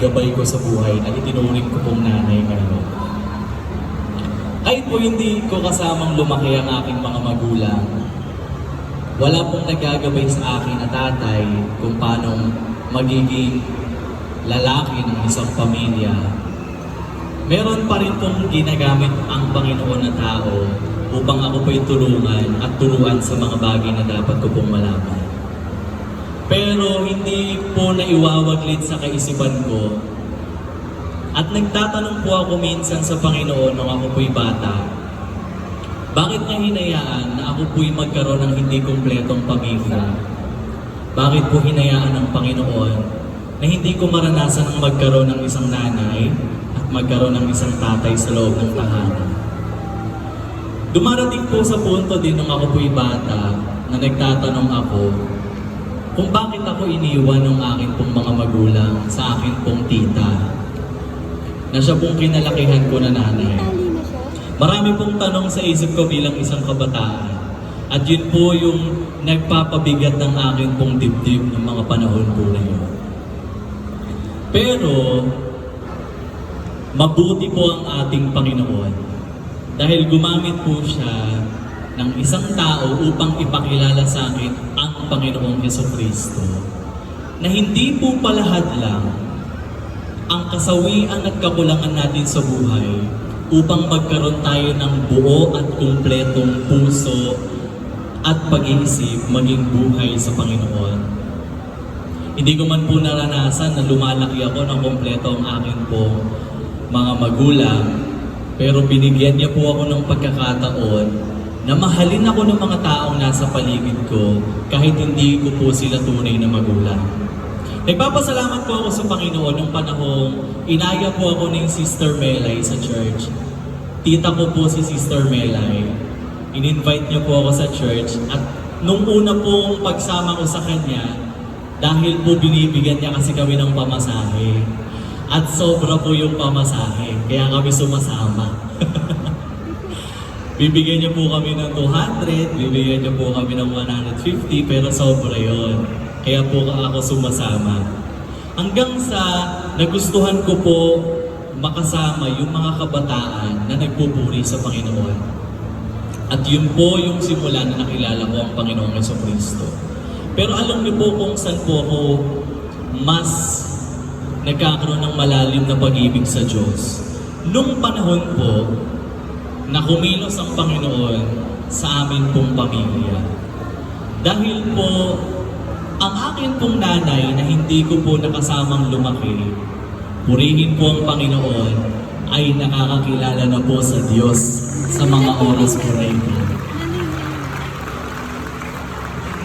gabay ko sa buhay at itinuring ko pong nanay ngayon. Kahit po hindi ko kasamang lumaki ang aking mga magulang, wala pong nagagabay sa akin na tatay kung paano magiging lalaki ng isang pamilya. Meron pa rin pong ginagamit ang Panginoon na tao upang ako po'y tulungan at turuan sa mga bagay na dapat ko pong malaman. Pero hindi po naiwawaglit sa kaisipan ko. At nagtatanong po ako minsan sa Panginoon nung ako po'y bata, bakit niya hinayaan na ako po'y magkaroon ng hindi kumpletong pamilya? Bakit po hinayaan ng Panginoon na hindi ko maranasan ang magkaroon ng isang nanay at magkaroon ng isang tatay sa loob ng tahanan? Dumarating po sa punto din nung ako po'y bata na nagtatanong ako kung bakit ako iniwan ng aking pong mga magulang sa aking pong tita na siya pong kinalakihan ko na nanay. Marami pong tanong sa isip ko bilang isang kabataan at yun po yung nagpapabigat ng aking pong dibdib ng mga panahon po na yun. Pero mabuti po ang ating Panginoon dahil gumamit po siya ng isang tao upang ipakilala sa akin ang Panginoong Jesucristo na hindi po palahad lang ang kasawian at kakulangan natin sa buhay upang magkaroon tayo ng buo at kumpletong puso at pag-iisip maging buhay sa Panginoon. Hindi ko man po naranasan na lumalaki ako ng kumpleto ang akin po mga magulang, pero binigyan niya po ako ng pagkakataon na mahalin ako ng mga taong nasa paligid ko kahit hindi ko po sila tunay na magulang. Nagpapasalamat po ako sa Panginoon nung panahong inaya po ako ng Sister Melay sa church. Tita ko po si Sister Melay. In-invite niya po ako sa church at nung una pong pagsama ko sa kanya, dahil po binibigyan niya kasi kami ng pamasahe. At sobra po yung pamasahe, kaya kami sumasama. Bibigyan niyo po kami ng 200, bibigyan niyo po kami ng 150, pero sobra yon. Kaya po ako sumasama. Hanggang sa nagustuhan ko po makasama yung mga kabataan na nagpupuri sa Panginoon. At yun po yung simula na nakilala ko ang Panginoong Jesucristo. Pero alam niyo po kung saan po ako mas nagkakaroon ng malalim na pag-ibig sa Diyos. Nung panahon po na kumilos ang Panginoon sa amin pong pamilya. Dahil po, ang akin pong nanay na hindi ko po nakasamang lumaki, purihin po ang Panginoon, ay nakakakilala na po sa Diyos sa mga oras po na ito.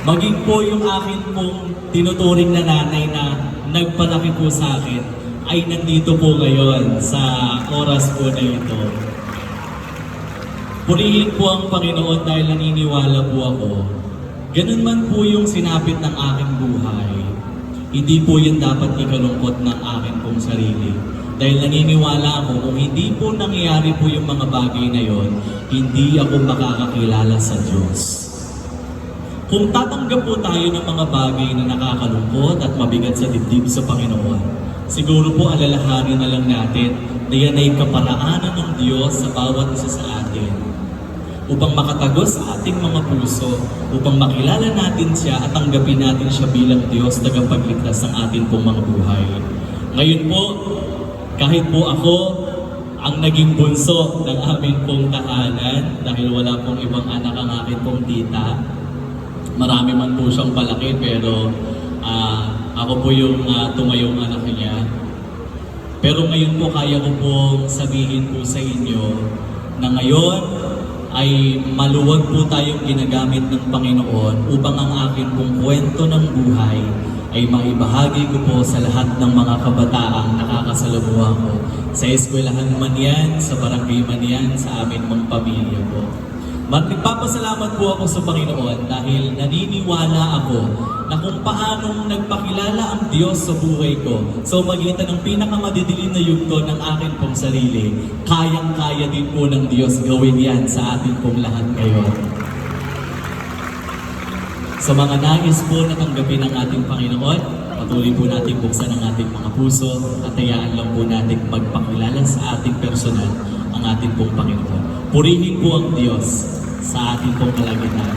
Maging po yung akin pong tinuturing na nanay na nagpalaki po sa akin ay nandito po ngayon sa oras po na ito. Purihin po ang Panginoon dahil naniniwala po ako. Ganun man po yung sinapit ng aking buhay, hindi po yun dapat ikalungkot ng akin pong sarili. Dahil naniniwala ako kung hindi po nangyayari po yung mga bagay na yon, hindi ako makakakilala sa Diyos. Kung tatanggap po tayo ng mga bagay na nakakalungkot at mabigat sa dibdib sa Panginoon, siguro po alalahanin na lang natin na yan ay kaparaanan ng Diyos sa bawat isa sa atin upang makatagos sa ating mga puso, upang makilala natin siya at tanggapin natin siya bilang Diyos tagapagligtas ng ating pong mga buhay. Ngayon po, kahit po ako ang naging bunso ng aming pong tahanan dahil wala pong ibang anak ang aking pong tita, marami man po siyang palaki pero ako po yung tumayong anak niya. Pero ngayon po kaya ko pong sabihin po sa inyo na ngayon ay maluwag po tayong ginagamit ng Panginoon upang ang akin pong kwento ng buhay ay maibahagi ko po sa lahat ng mga kabataang nakakasalubungan ko. Sa eskwelahan man yan, sa barangay man yan, sa amin mong pamilya po. Magpapasalamat po ako sa Panginoon dahil naniniwala ako na kung paanong nagpakilala ang Diyos sa buhay ko sa magitan ng pinakamadidilim na yugto ng akin pong sarili, kayang-kaya din po ng Diyos gawin yan sa atin pong lahat ngayon. Sa mga nais po na tanggapin ng ating Panginoon, Patuloy po natin buksan ang ating mga puso at hayaan lang po natin magpakilala sa ating personal ang ating pong Panginoon. Purihin po ang Diyos sa ating pong kalagitnaan.